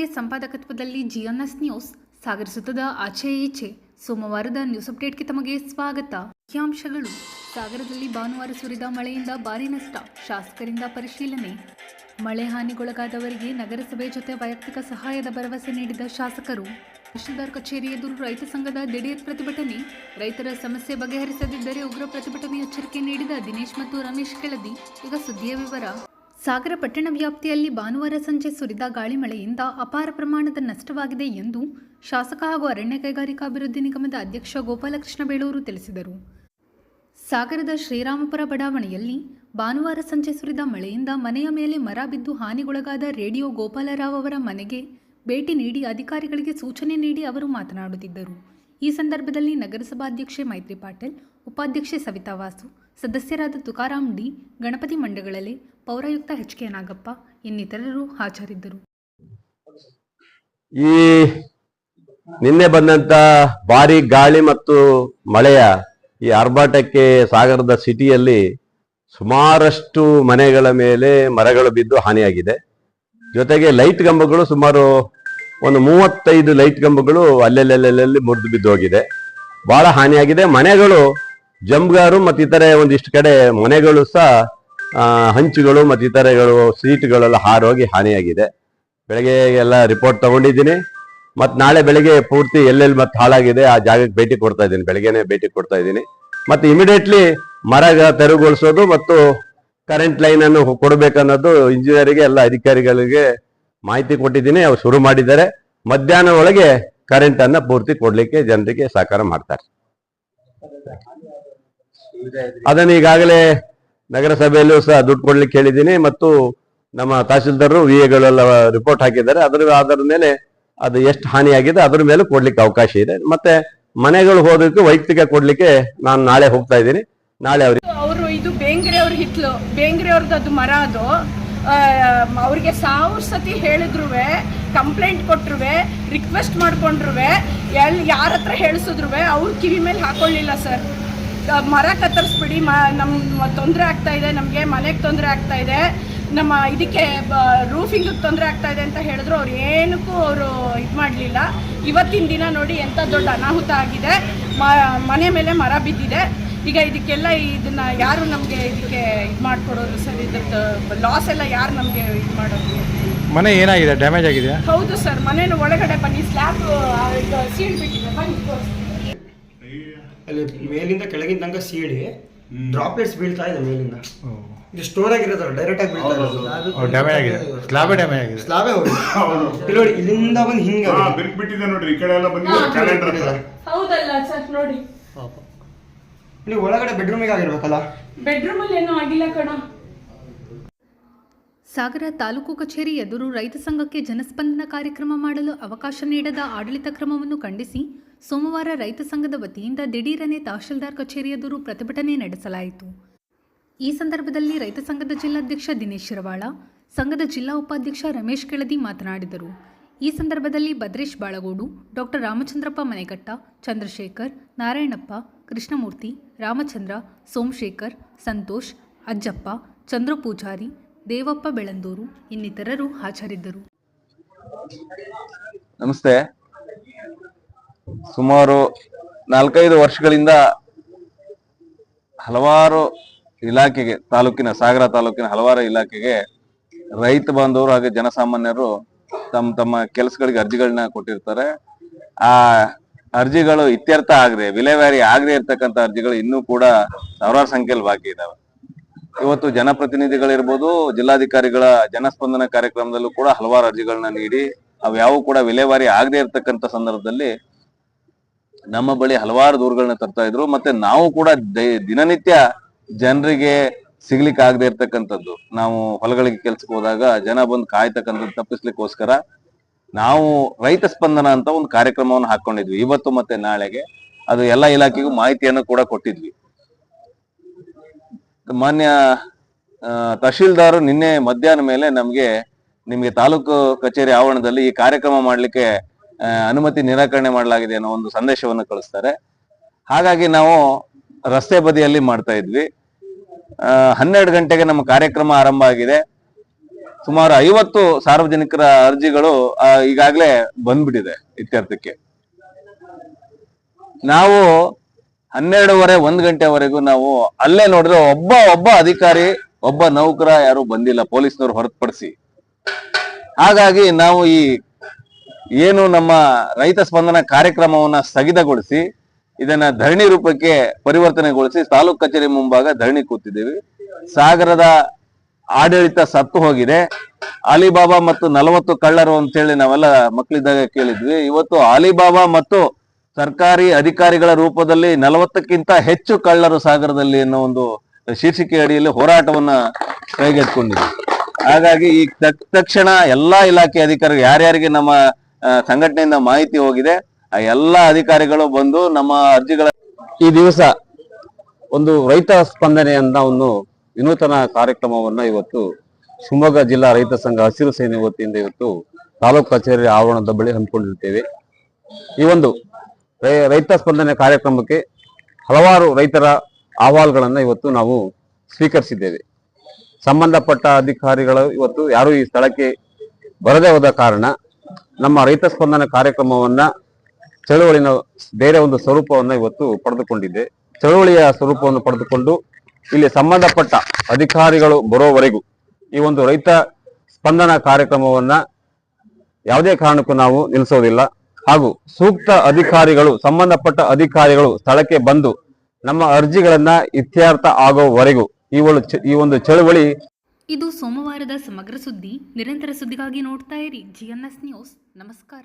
ನಾಗೆ ಸಂಪಾದಕತ್ವದಲ್ಲಿ ಜಿಎನ್ಎಸ್ ನ್ಯೂಸ್ ಸಾಗರಿಸುತ್ತದೆ ಆಚೆ ಈಚೆ. ಸೋಮವಾರದ ನ್ಯೂಸ್ ಅಪ್ಡೇಟ್ಗೆ ತಮಗೆ ಸ್ವಾಗತ. ಮುಖ್ಯಾಂಶಗಳು: ಸಾಗರದಲ್ಲಿ ಭಾನುವಾರ ಸುರಿದ ಮಳೆಯಿಂದ ಭಾರೀ ನಷ್ಟ, ಶಾಸಕರಿಂದ ಪರಿಶೀಲನೆ. ಮಳೆ ಹಾನಿಗೊಳಗಾದವರಿಗೆ ನಗರಸಭೆ ಜೊತೆ ವೈಯಕ್ತಿಕ ಸಹಾಯದ ಭರವಸೆ ನೀಡಿದ ಶಾಸಕರು. ತಹಶೀಲ್ದಾರ್ ಕಚೇರಿ ಎದುರು ರೈತ ಸಂಘದ ದಿಢೀರ್ ಪ್ರತಿಭಟನೆ, ರೈತರ ಸಮಸ್ಯೆ ಬಗೆಹರಿಸದಿದ್ದರೆ ಉಗ್ರ ಪ್ರತಿಭಟನೆ ಎಚ್ಚರಿಕೆ ನೀಡಿದ ದಿನೇಶ್ ಮತ್ತು ರಮೇಶ್ ಕೆಳದಿ. ಈಗ ಸುದ್ದಿಯ ವಿವರ. ಸಾಗರ ಪಟ್ಟಣ ವ್ಯಾಪ್ತಿಯಲ್ಲಿ ಭಾನುವಾರ ಸಂಜೆ ಸುರಿದ ಗಾಳಿ ಮಳೆಯಿಂದ ಅಪಾರ ಪ್ರಮಾಣದ ನಷ್ಟವಾಗಿದೆ ಎಂದು ಶಾಸಕ ಹಾಗೂ ಅರಣ್ಯ ಕೈಗಾರಿಕಾಭಿವೃದ್ಧಿ ನಿಗಮದ ಅಧ್ಯಕ್ಷ ಗೋಪಾಲಕೃಷ್ಣ ಬೇಳೂರು ತಿಳಿಸಿದರು. ಸಾಗರದ ಶ್ರೀರಾಮಪುರ ಬಡಾವಣೆಯಲ್ಲಿ ಭಾನುವಾರ ಸಂಜೆ ಸುರಿದ ಮಳೆಯಿಂದ ಮನೆಯ ಮೇಲೆ ಮರ ಬಿದ್ದು ಹಾನಿಗೊಳಗಾದ ರೇಡಿಯೋ ಗೋಪಾಲರಾವ್ ಅವರ ಮನೆಗೆ ಭೇಟಿ ನೀಡಿ ಅಧಿಕಾರಿಗಳಿಗೆ ಸೂಚನೆ ನೀಡಿ ಅವರು ಮಾತನಾಡುತ್ತಿದ್ದರು. ಈ ಸಂದರ್ಭದಲ್ಲಿ ನಗರಸಭಾಧ್ಯಕ್ಷೆ ಮೈತ್ರಿ ಪಾಟೀಲ್, ಉಪಾಧ್ಯಕ್ಷೆ ಸವಿತಾ ವಾಸು, ಸದಸ್ಯರಾದ ತುಕಾರಾಮ್ ಡಿ, ಗಣಪತಿ ಮಂಡಗಳಲೆ, ಪೌರಾಯುಕ್ತ ಎಚ್.ಕೆ. ನಾಗಪ್ಪ ಇನ್ನಿತರರು ಹಾಜರಿದ್ದರು. ಈ ನಿನ್ನೆ ಬಂದಂತ ಭಾರಿ ಗಾಳಿ ಮತ್ತು ಮಳೆಯ ಈ ಆರ್ಭಾಟಕ್ಕೆ ಸಾಗರದ ಸಿಟಿಯಲ್ಲಿ ಸುಮಾರಷ್ಟು ಮನೆಗಳ ಮೇಲೆ ಮರಗಳು ಬಿದ್ದು ಹಾನಿಯಾಗಿದೆ. ಜೊತೆಗೆ ಲೈಟ್ ಕಂಬಗಳು ಸುಮಾರು ಒಂದು 35 ಲೈಟ್ ಕಂಬಗಳು ಅಲ್ಲೆಲ್ಲೆಲ್ಲೆಲ್ಲಿ ಮುರಿದು ಬಿದ್ದು ಹೋಗಿದೆ. ಬಹಳ ಹಾನಿಯಾಗಿದೆ. ಮನೆಗಳು ಜಂಬ್ಗಾರು ಮತ್ತು ಇತರೆ ಒಂದಿಷ್ಟು ಕಡೆ ಮನೆಗಳು ಸಹ ಹಂಚುಗಳು ಮತ್ತು ಇತರೆಗಳು ಸೀಟುಗಳೆಲ್ಲ ಹಾರೋಗಿ ಹಾನಿಯಾಗಿದೆ. ಬೆಳಗ್ಗೆ ಎಲ್ಲ ರಿಪೋರ್ಟ್ ತಗೊಂಡಿದ್ದೀನಿ ಮತ್ತು ನಾಳೆ ಬೆಳಗ್ಗೆ ಪೂರ್ತಿ ಎಲ್ಲೆಲ್ಲಿ ಮತ್ತೆ ಹಾಳಾಗಿದೆ ಆ ಜಾಗಕ್ಕೆ ಭೇಟಿ ಕೊಡ್ತಾ ಇದ್ದೀನಿ. ಬೆಳಗ್ಗೆನೆ ಭೇಟಿ ಕೊಡ್ತಾ ಇದ್ದೀನಿ ಮತ್ತು ಇಮಿಡಿಯೇಟ್ಲಿ ಮರ ತೆರವುಗೊಳಿಸೋದು ಮತ್ತು ಕರೆಂಟ್ ಲೈನ್ ಅನ್ನು ಕೊಡಬೇಕನ್ನೋದು ಇಂಜಿನಿಯರಿಗೆ ಎಲ್ಲ ಅಧಿಕಾರಿಗಳಿಗೆ ಮಾಹಿತಿ ಕೊಟ್ಟಿದ್ದೀನಿ. ಅವ್ರು ಶುರು ಮಾಡಿದ್ದಾರೆ. ಮಧ್ಯಾಹ್ನ ಒಳಗೆ ಕರೆಂಟ್ ಅನ್ನ ಪೂರ್ತಿ ಕೊಡ್ಲಿಕ್ಕೆ ಜನರಿಗೆ ಸಹಕಾರ ಮಾಡ್ತಾರೆ. ಅದನ್ನು ಈಗಾಗಲೇ ನಗರಸಭೆಯಲ್ಲೂ ಸಹ ದುಡ್ಡು ಕೊಡ್ಲಿಕ್ಕೆ ಹೇಳಿದ್ದೀನಿ ಮತ್ತು ನಮ್ಮ ತಹಶೀಲ್ದಾರರು ವಿಎಗಳೆಲ್ಲ ರಿಪೋರ್ಟ್ ಹಾಕಿದ್ದಾರೆ. ಅದರ ಮೇಲೆ ಅದು ಎಷ್ಟು ಹಾನಿಯಾಗಿದೆ ಅದ್ರ ಮೇಲೆ ಕೊಡ್ಲಿಕ್ಕೆ ಅವಕಾಶ ಇದೆ. ಮತ್ತೆ ಮನೆಗಳು ಹೋದಕ್ಕೆ ವೈಯಕ್ತಿಕ ಕೊಡ್ಲಿಕ್ಕೆ ನಾನು ನಾಳೆ ಹೋಗ್ತಾ ಇದ್ದೀನಿ. ನಾಳೆ ಅವರು ಇದು ಬೇಂಗ್ರೆ ಅವ್ರ ಹಿತ್ಲು, ಬೇಂಗ್ರೆ ಅವ್ರದ್ದು ಅದು ಮರ. ಅದು ಅವ್ರಿಗೆ 1000 ಸತಿ ಹೇಳಿದ್ರು, ಕಂಪ್ಲೇಂಟ್ ಕೊಟ್ಟರು, ರಿಕ್ವೆಸ್ಟ್ ಮಾಡ್ಕೊಂಡ್ರು, ಯಾರ ಹತ್ರ ಹೇಳಿಸಿದ್ರು ಅವ್ರ ಕಿವಿ ಮೇಲೆ ಹಾಕೊಳ್ಳಿಲ್ಲ. ಸರ್, ಮರ ಕತ್ತರಿಸ್ಬಿಡಿ, ನಮ್ಮ ತೊಂದರೆ ಆಗ್ತಾ ಇದೆ, ನಮಗೆ ಮನೆಗೆ ತೊಂದರೆ ಆಗ್ತಾ ಇದೆ, ನಮ್ಮ ಇದಕ್ಕೆ ರೂಫಿಂಗಿಗೆ ತೊಂದರೆ ಆಗ್ತಾ ಇದೆ ಅಂತ ಹೇಳಿದ್ರು. ಅವ್ರು ಏನಕ್ಕೂ ಅವರು ಇದು ಮಾಡಲಿಲ್ಲ. ಇವತ್ತಿನ ದಿನ ನೋಡಿ ಎಂಥ ದೊಡ್ಡ ಅನಾಹುತ ಆಗಿದೆ. ಮನೆ ಮೇಲೆ ಮರ ಬಿದ್ದಿದೆ. ಈಗ ಇದಕ್ಕೆಲ್ಲ ಇದನ್ನ ಯಾರು ನಮಗೆ ಇದಕ್ಕೆ ಇದು ಮಾಡಿಕೊಡೋದು ಸರ್? ಇದ್ರದ್ದು ಲಾಸ್ ಎಲ್ಲ ಯಾರು ನಮಗೆ ಇದು ಮಾಡೋದು? ಮನೆ ಏನಾಗಿದೆ? ಡ್ಯಾಮೇಜ್ ಆಗಿದೆ? ಹೌದು ಸರ್, ಮನೇನ ಒಳಗಡೆ ಬನ್ನಿ, ಸ್ಲ್ಯಾಬ್ ಸೀಳ್ ಬಿಟ್ಟಿದೆ. ಬನ್ನಿ ಅಲ್ಲಿ ಮೇಲಿಂದ ಕೆಳಗಿನ ತನಕ ಸೀಳಿ ಡ್ರಾಪ್ಲೆಟ್ಸ್ ಬೀಳ್ತಾ ಇದೆ ಮೇಲಿಂದ. ಇದು ಸ್ಟೋರ್ ಆಗಿರೋದಲ್ಲ, ಡೈರೆಕ್ಟ್ ಆಗಿ ಬೀಳ್ತಾ ಇರೋದು. ಡ್ಯಾಮೇಜ್ ಆಗಿದೆ, ಸ್ಲಾಬೇ ಡ್ಯಾಮೇಜ್ ಆಗಿದೆ. ಸ್ಲಾಬೇ ಹೋಗಿದೆ ನೋಡಿ, ಇಲ್ಲಿಂದ ಬಂದು ಹಿಂಗೆ ಬಿಟ್ಟಿದೆ ನೋಡ್ರಿ. ಈ ಕಡೆ ಎಲ್ಲ ಬಂದಿದೆ. ಹೌದಲ್ಲ ಸರ್, ನೋಡಿ ಇಲ್ಲಿ ಒಳಗಡೆ ಬೆಡ್ರೂಮಿಗೆ ಆಗಿರ್ಬೇಕಲ್ಲ. ಬೆಡ್ರೂಮ್ ಅಲ್ಲಿ ಏನೂ ಆಗಿಲ್ಲ ಕಣ. ಸಾಗರ ತಾಲೂಕು ಕಚೇರಿ ಎದುರು ರೈತ ಸಂಘಕ್ಕೆ ಜನಸ್ಪಂದನ ಕಾರ್ಯಕ್ರಮ ಮಾಡಲು ಅವಕಾಶ ನೀಡದ ಆಡಳಿತ ಕ್ರಮವನ್ನು ಖಂಡಿಸಿ ಸೋಮವಾರ ರೈತ ಸಂಘದ ವತಿಯಿಂದ ದಿಢೀರನೆ ತಹಶೀಲ್ದಾರ್ ಕಚೇರಿ ಎದುರು ಪ್ರತಿಭಟನೆ ನಡೆಸಲಾಯಿತು. ಈ ಸಂದರ್ಭದಲ್ಲಿ ರೈತ ಸಂಘದ ಜಿಲ್ಲಾಧ್ಯಕ್ಷ ದಿನೇಶ್ ಶಿರವಾಳ, ಸಂಘದ ಜಿಲ್ಲಾ ಉಪಾಧ್ಯಕ್ಷ ರಮೇಶ್ ಕೆಳದಿ ಮಾತನಾಡಿದರು. ಈ ಸಂದರ್ಭದಲ್ಲಿ ಭದ್ರೇಶ್ ಬಾಳಗೋಡು, ಡಾಕ್ಟರ್ ರಾಮಚಂದ್ರಪ್ಪ ಮನೆಗಟ್ಟ, ಚಂದ್ರಶೇಖರ್, ನಾರಾಯಣಪ್ಪ, ಕೃಷ್ಣಮೂರ್ತಿ, ರಾಮಚಂದ್ರ, ಸೋಮಶೇಖರ್, ಸಂತೋಷ್, ಅಜ್ಜಪ್ಪ, ಚಂದ್ರ ಪೂಜಾರಿ, ದೇವಪ್ಪ ಬೆಳಂದೂರು ಇನ್ನಿತರರು ಹಾಜರಿದ್ದರು. ನಮಸ್ತೆ. ಸುಮಾರು 4-5 ವರ್ಷಗಳಿಂದ ಹಲವಾರು ಇಲಾಖೆಗೆ, ಸಾಗರ ತಾಲೂಕಿನ ಹಲವಾರು ಇಲಾಖೆಗೆ ರೈತ ಬಾಂಧವರು ಹಾಗೂ ಜನಸಾಮಾನ್ಯರು ತಮ್ಮ ಕೆಲಸಗಳಿಗೆ ಅರ್ಜಿಗಳನ್ನ ಕೊಟ್ಟಿರ್ತಾರೆ. ಆ ಅರ್ಜಿಗಳು ಇತ್ಯರ್ಥ ಆಗದೆ, ವಿಲೇವಾರಿ ಆಗದೆ ಇರ್ತಕ್ಕಂಥ ಅರ್ಜಿಗಳು ಇನ್ನೂ ಕೂಡ ಸಾವಿರಾರು ಸಂಖ್ಯೆಯಲ್ಲಿ ಬಾಕಿ ಇದಾವೆ. ಇವತ್ತು ಜನಪ್ರತಿನಿಧಿಗಳಿರ್ಬೋದು, ಜಿಲ್ಲಾಧಿಕಾರಿಗಳ ಜನಸ್ಪಂದನ ಕಾರ್ಯಕ್ರಮದಲ್ಲೂ ಕೂಡ ಹಲವಾರು ಅರ್ಜಿಗಳನ್ನ ನೀಡಿ ಅವ್ಯಾವು ಕೂಡ ವಿಲೇವಾರಿ ಆಗದೆ ಇರ್ತಕ್ಕಂಥ ಸಂದರ್ಭದಲ್ಲಿ ನಮ್ಮ ಬಳಿ ಹಲವಾರು ದೂರುಗಳನ್ನ ತರ್ತಾ ಇದ್ರು. ಮತ್ತೆ ನಾವು ಕೂಡ ದಿನನಿತ್ಯ ಜನರಿಗೆ ಸಿಗ್ಲಿಕ್ಕೆ ಆಗದೆ ಇರ್ತಕ್ಕಂಥದ್ದು, ನಾವು ಹೊಲಗಳಿಗೆ ಕೆಲ್ಸಕ್ಕೆ ಹೋದಾಗ ಜನ ಬಂದು ಕಾಯ್ತಕ್ಕಂಥದ್ದು ತಪ್ಪಿಸ್ಲಿಕ್ಕೋಸ್ಕರ ನಾವು ರೈತ ಸ್ಪಂದನ ಅಂತ ಒಂದು ಕಾರ್ಯಕ್ರಮವನ್ನು ಹಾಕೊಂಡಿದ್ವಿ. ಇವತ್ತು ಮತ್ತೆ ನಾಳೆಗೆ ಅದು ಎಲ್ಲ ಇಲಾಖೆಗೂ ಮಾಹಿತಿಯನ್ನು ಕೂಡ ಕೊಟ್ಟಿದ್ವಿ. ಮಾನ್ಯ ತಹಶೀಲ್ದಾರ್ ನಿನ್ನೆ ಮಧ್ಯಾಹ್ನ ಮೇಲೆ ನಿಮಗೆ ತಾಲೂಕು ಕಚೇರಿ ಆವರಣದಲ್ಲಿ ಈ ಕಾರ್ಯಕ್ರಮ ಮಾಡ್ಲಿಕ್ಕೆ ಅನುಮತಿ ನಿರಾಕರಣೆ ಮಾಡಲಾಗಿದೆ ಅನ್ನೋ ಒಂದು ಸಂದೇಶವನ್ನು ಕಳಿಸ್ತಾರೆ. ಹಾಗಾಗಿ ನಾವು ರಸ್ತೆ ಬದಿಯಲ್ಲಿ ಮಾಡ್ತಾ ಇದ್ವಿ. 12 ಗಂಟೆಗೆ ನಮ್ಮ ಕಾರ್ಯಕ್ರಮ ಆರಂಭ ಆಗಿದೆ. ಸುಮಾರು 50 ಸಾರ್ವಜನಿಕರ ಅರ್ಜಿಗಳು ಈಗಾಗಲೇ ಬಂದ್ಬಿಟ್ಟಿದೆ ಇತ್ಯರ್ಥಕ್ಕೆ. ನಾವು 12:30 1 ಗಂಟೆವರೆಗೂ ನಾವು ಅಲ್ಲೇ ನೋಡಿದ್ರೆ ಒಬ್ಬ ಅಧಿಕಾರಿ ಒಬ್ಬ ನೌಕರ ಯಾರು ಬಂದಿಲ್ಲ, ಪೊಲೀಸ್ನವರು ಹೊರತುಪಡಿಸಿ. ಹಾಗಾಗಿ ನಾವು ಈ ಏನು ನಮ್ಮ ರೈತ ಸ್ಪಂದನ ಕಾರ್ಯಕ್ರಮವನ್ನ ಸ್ಥಗಿತಗೊಳಿಸಿ ಇದನ್ನ ಧರಣಿ ರೂಪಕ್ಕೆ ಪರಿವರ್ತನೆಗೊಳಿಸಿ ತಾಲೂಕು ಕಚೇರಿ ಮುಂಭಾಗ ಧರಣಿ ಕೂತಿದ್ದೀವಿ. ಸಾಗರದ ಆಡಳಿತ ಸತ್ತು ಹೋಗಿದೆ. ಅಲಿಬಾಬಾ ಮತ್ತು 40 ಕಳ್ಳರು ಅಂತೇಳಿ ನಾವೆಲ್ಲ ಮಕ್ಕಳಿದ್ದಾಗ ಕೇಳಿದ್ವಿ. ಇವತ್ತು ಅಲಿಬಾಬಾ ಮತ್ತು ಸರ್ಕಾರಿ ಅಧಿಕಾರಿಗಳ ರೂಪದಲ್ಲಿ 40ಕ್ಕಿಂತ ಹೆಚ್ಚು ಕಳ್ಳರು ಸಾಗರದಲ್ಲಿ ಅನ್ನೋ ಒಂದು ಶೀರ್ಷಿಕೆ ಅಡಿಯಲ್ಲಿ ಹೋರಾಟವನ್ನ ಕೈಗೆತ್ತಿಕೊಂಡಿದ್ವಿ. ಹಾಗಾಗಿ ಈ ತಕ್ಷಣ ಎಲ್ಲಾ ಇಲಾಖೆ ಅಧಿಕಾರಿಗಳು ಯಾರ್ಯಾರಿಗೆ ನಮ್ಮ ಸಂಘಟನೆಯಿಂದ ಮಾಹಿತಿ ಹೋಗಿದೆ ಆ ಎಲ್ಲಾ ಅಧಿಕಾರಿಗಳು ಬಂದು ನಮ್ಮ ಅರ್ಜಿಗಳ ಈ ದಿವಸ ಒಂದು ರೈತ ಸ್ಪಂದನೆ ಅಂತ ಒಂದು ವಿನೂತನ ಕಾರ್ಯಕ್ರಮವನ್ನ ಇವತ್ತು ಶಿವಮೊಗ್ಗ ಜಿಲ್ಲಾ ರೈತ ಸಂಘ ಹಸಿರು ಸೇನೆ ವತಿಯಿಂದ ಇವತ್ತು ತಾಲೂಕು ಕಚೇರಿ ಆವರಣದ ಬಳಿ ಹಮ್ಮಿಕೊಂಡಿರ್ತೇವೆ. ಈ ಒಂದು ರೈತ ಸ್ಪಂದನೆ ಕಾರ್ಯಕ್ರಮಕ್ಕೆ ಹಲವಾರು ರೈತರ ಅಹವಾಲುಗಳನ್ನ ಇವತ್ತು ನಾವು ಸ್ವೀಕರಿಸಿದ್ದೇವೆ. ಸಂಬಂಧಪಟ್ಟ ಅಧಿಕಾರಿಗಳು ಇವತ್ತು ಯಾರು ಈ ಸ್ಥಳಕ್ಕೆ ಬರದೇ ಹೋದ ಕಾರಣ ನಮ್ಮ ರೈತ ಸ್ಪಂದನ ಕಾರ್ಯಕ್ರಮವನ್ನ ಚಳುವಳಿನ ಬೇರೆ ಒಂದು ಸ್ವರೂಪವನ್ನ ಇವತ್ತು ಪಡೆದುಕೊಂಡಿದೆ. ಚಳುವಳಿಯ ಸ್ವರೂಪವನ್ನು ಪಡೆದುಕೊಂಡು ಇಲ್ಲಿ ಸಂಬಂಧಪಟ್ಟ ಅಧಿಕಾರಿಗಳು ಬರೋವರೆಗೂ ಈ ಒಂದು ರೈತ ಸ್ಪಂದನ ಕಾರ್ಯಕ್ರಮವನ್ನ ಯಾವುದೇ ಕಾರಣಕ್ಕೂ ನಾವು ನಿಲ್ಲಿಸೋದಿಲ್ಲ. ಹಾಗೂ ಸೂಕ್ತ ಅಧಿಕಾರಿಗಳು ಸಂಬಂಧಪಟ್ಟ ಅಧಿಕಾರಿಗಳು ಸ್ಥಳಕ್ಕೆ ಬಂದು ನಮ್ಮ ಅರ್ಜಿಗಳನ್ನ ಇತ್ಯರ್ಥ ಆಗೋವರೆಗೂ ಈ ಒಂದು ಚಳುವಳಿ. ಇದು ಸೋಮವಾರದ ಸಮಗ್ರ ಸುದ್ದಿ. ನಿರಂತರ ಸುದ್ದಿಗಾಗಿ ನೋಡ್ತಾ ಇರಿ GNS ನ್ಯೂಸ್. ನಮಸ್ಕಾರ.